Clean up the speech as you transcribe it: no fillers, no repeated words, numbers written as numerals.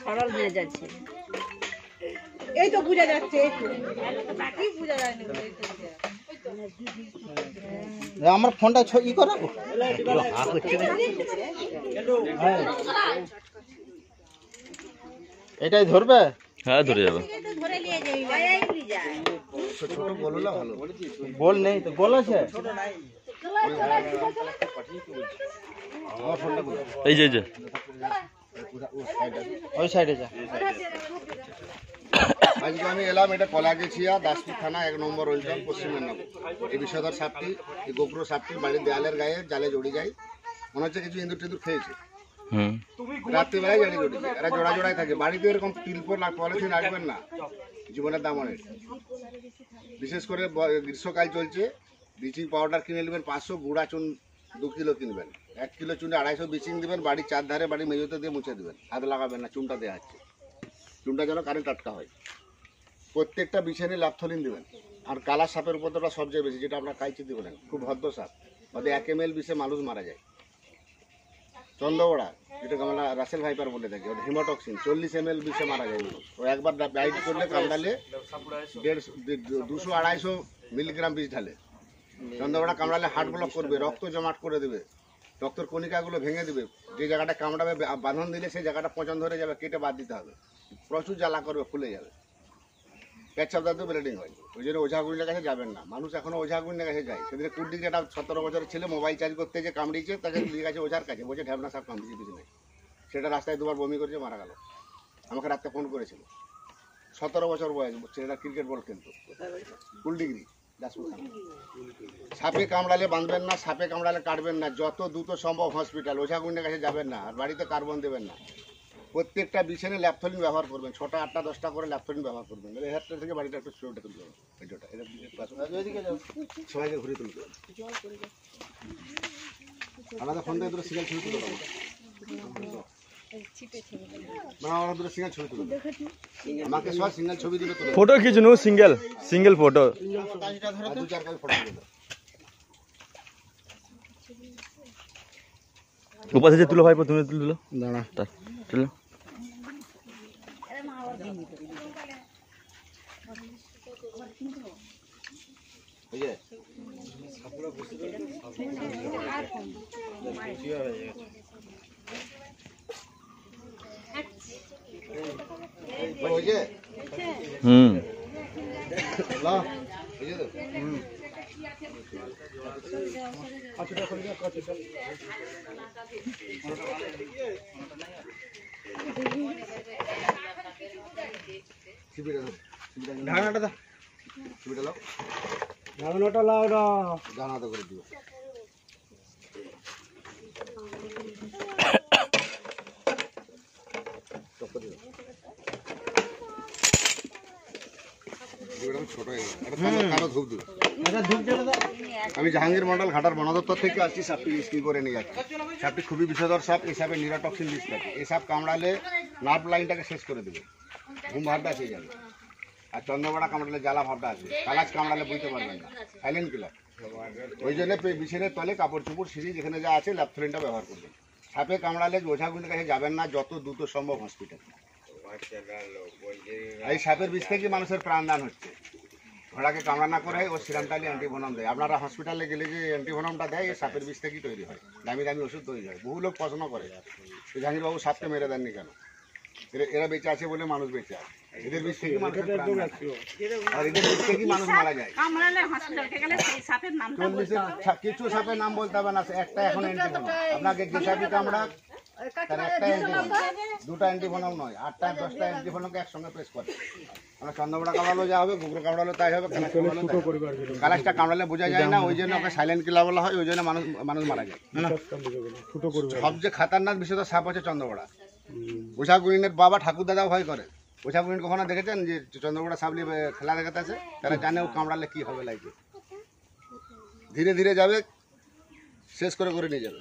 সরল হয়ে যাচ্ছে, এই তো বুঝা যাচ্ছে, বাকি বুঝা যায়নি। আমার ফোনটা ই করো, এটাই ধরবে। হ্যাঁ ধরে যাবে। ছোট বলো না, ভালো বল নেই তো, বল আছে এই যে ওই সাইডে যা। আজকে আমি এলাম, এটা কলাগেছিয়া দাসপুর থানা 1 নম্বর অঞ্চল, পশ্চিম মেদিনীপুর। এই বিষধর সাপটি, এই গোপ্র সাপটি বাড়ির দেয়ালের গায়ে জালে জড়ি যায়। মনে হচ্ছে কিছু ইঁদুর টিঁদুর খেয়েছে। রাত্রিবেলায় জালি জড়িয়েছে, এরা জোড়া জোড়ায় থাকে। বাড়িতে এরকম তিলপর পলিথিন রাখবেন না, জীবনের দাম অনেক। বিশেষ করে গ্রীষ্মকাল চলছে, ব্লিচিং পাউডার কিনে নেবেন 500, গুঁড়া চুন 2 কিলো কিনবেন। 1 কিলো চুনে 250 ব্লিচিং দেবেন, বাড়ির চারধারে বাড়ির মেঝেতে দিয়ে মুছে দেবেন। হাত লাগাবেন না, চুনটা দেওয়া হচ্ছে, চুনটা যেন কারেন্ট আটকা হয়। প্রত্যেকটা বিছানে ল্যাপথলিন দেবেন। আর কালা সাপের উপদ্রবটা সবচেয়ে বেশি, যেটা আপনার কাইচিতি বলেন, খুব ভদ্র সাপ। ওদের 1 ml বিষে মানুষ মারা যায়। চন্দ্রবড়া, যেটাকে আমরা রাসেল ভাইপার বলে থাকি, ওদের হিমোটক্সিন 40 ml বিষে মারা যায় মানুষ। ও একবার বাইট করলে কামড়ালে 200-250 মিলিগ্রাম বিষ ঢালে। চন্দ্রবড়া কামড়ালে হার্ট ব্লক করবে, রক্ত জমাট করে দেবে, রক্তের কণিকাগুলো ভেঙে দেবে। যে জায়গাটা কামড়াবে বাঁধন দিলে সেই জায়গাটা পচন ধরে যাবে, কেটে বাদ দিতে হবে। প্রচুর জ্বালা করবে, ফুলে যাবে, পেচ্ছাপ দাঁত ব্লিডিং হয়। ওই জন্য ওঝাগুলির কাছে যাবেন না। মানুষ এখনো ওঝাগুলির কাছে যায়। সেদিন কুর্দিকে একটা 17 বছরের ছেলে মোবাইল চার্জ করতে যে কামড়িয়েছে, তাকে নিয়ে গেছে ওঝার কাছে, বলছে ঢ্যাবনা সাপ কামড়িয়েছে পিছনে। সেটা রাস্তায় 2বার বমি করেছে, মারা গেল। আমাকে রাত্রে ফোন করেছিল, 17 বছর বয়স, ছেলেটা ক্রিকেট বল খেলতো, কুলডিগ্রি দাসপুর থানা। সাপে কামড়ালে বাঁধবেন না, সাপে কামড়ালে কাটবেন না, যত দ্রুত সম্ভব হসপিটাল। ওঝাগুলির কাছে যাবেন না, আর বাড়িতে কার্বন দেবেন না। প্রত্যেকটা বিছানে ল্যাপথলিন ব্যবহার করবেন, 6টা 8টা 10টা করে ল্যাপথলিন ব্যবহার করবেন। এই হাতটা থেকে বাড়িটা একটু স্লোটা তুলতে হবে, ভিডিওটা এটা সবাইকে ঘুরে তুলতে হবে। আমাদের ফোন থেকে দুটো সিঙ্গেল ছবি তুলে দেবো, আমরা দুটো সিঙ্গেল ছবি তুলে দেবো। আমাকে সব সিঙ্গেল ছবি দিলে তুলে ফটো খিচুন, সিঙ্গেল ফটো, 2-4 কপি ফটো তুলে দেবো। উপাসে যে তুলো ভাই, তুমি তুলো দাঁড়া তুলো। জানাতে করে দিও। ছোট হয়ে গেল, ধূপ দিবে। আমি জাহাঙ্গীর মন্ডল ঘাটার বন দপ্তর থেকে আসছি, সাপটি রেস্কিউ করে নিয়ে যাচ্ছি। সাপটি খুবই বিষধর সাপ। এই সাপে নিউরোটক্সিন বিষ থাকে। এই সাপ কামড়ালে নার্ভ লাইনটাকে শেষ করে দেবে, ঘুম ভাবটা এসে যাবে। আর চন্দ্রবড়া কামড়ালে জ্বালা ভাবটা আছে। কালাজ কামড়ালে বুঝতে পারবেন না, সাইলেন্ট কিলার। ওই জন্য বিছানের তলে কাপড় চোপড় সিঁড়ি যেখানে যা আছে ল্যাপথলিনটা ব্যবহার করবেন। সাপে কামড়ালে ওঝাগুলির কাছে যাবেন না, যত দ্রুত সম্ভব হসপিটাল। এই সাপের বিষ থেকে মানুষের প্রাণদান হচ্ছে। ঘোড়াকে কামড়া না করে ও সিরামটালি অ্যান্টিভেনম দেয়। আপনারা হসপিটালে গেলে যে অ্যান্টিভেনমটা দেয়, এই সাপের বিষ থেকেই তৈরি হয়। দামি দামি ওষুধ তৈরি হয়। বহু লোক প্রশ্ন করে জাহাঙ্গীরবাবু সাপকে মেরে দেননি কেন? এরা বেঁচে আছে বলে মানুষ বেঁচে আছে। এদের বিষ থেকে মানুষের প্রাণ যায়, আর এদের বিষ থেকেই মানুষ মারা যায়। কিছু সাপের নাম বলতে হবে না, একটা এখন অ্যান্টিভেনম। আপনাকে যে সাপই কামড়াক তার একটা অ্যান্টিভেনম, 2টা অ্যান্টিভেনম নয়, 8টা 10টা অ্যান্টিভেনমকে একসঙ্গে প্রেস করে। আমরা চন্দ্রবড়া কামড়ালেও যা হবে, গুগরো কামড়ালেও তাই হবে। কালাজটা কামড়ালে বোঝা যায় না, ওই জন্য ওকে সাইলেন্ট কিলার বলা হয়। ওই জন্য মানুষ মারা যায়। সবচেয়ে খাতারনাক বিষয় সাপ হচ্ছে চন্দ্রবড়া। ওঝাগুলিনের বাবা ঠাকুর দাদা ভয় করে। ওঝাগুলিন কখনো দেখেছেন যে চন্দ্রবড়া সাপ নিয়ে খেলা দেখাতে আছে? তারা জানে ও কামড়ালে কি হবে, লাইফে ধীরে ধীরে যাবে, শেষ করে নিয়ে যাবে।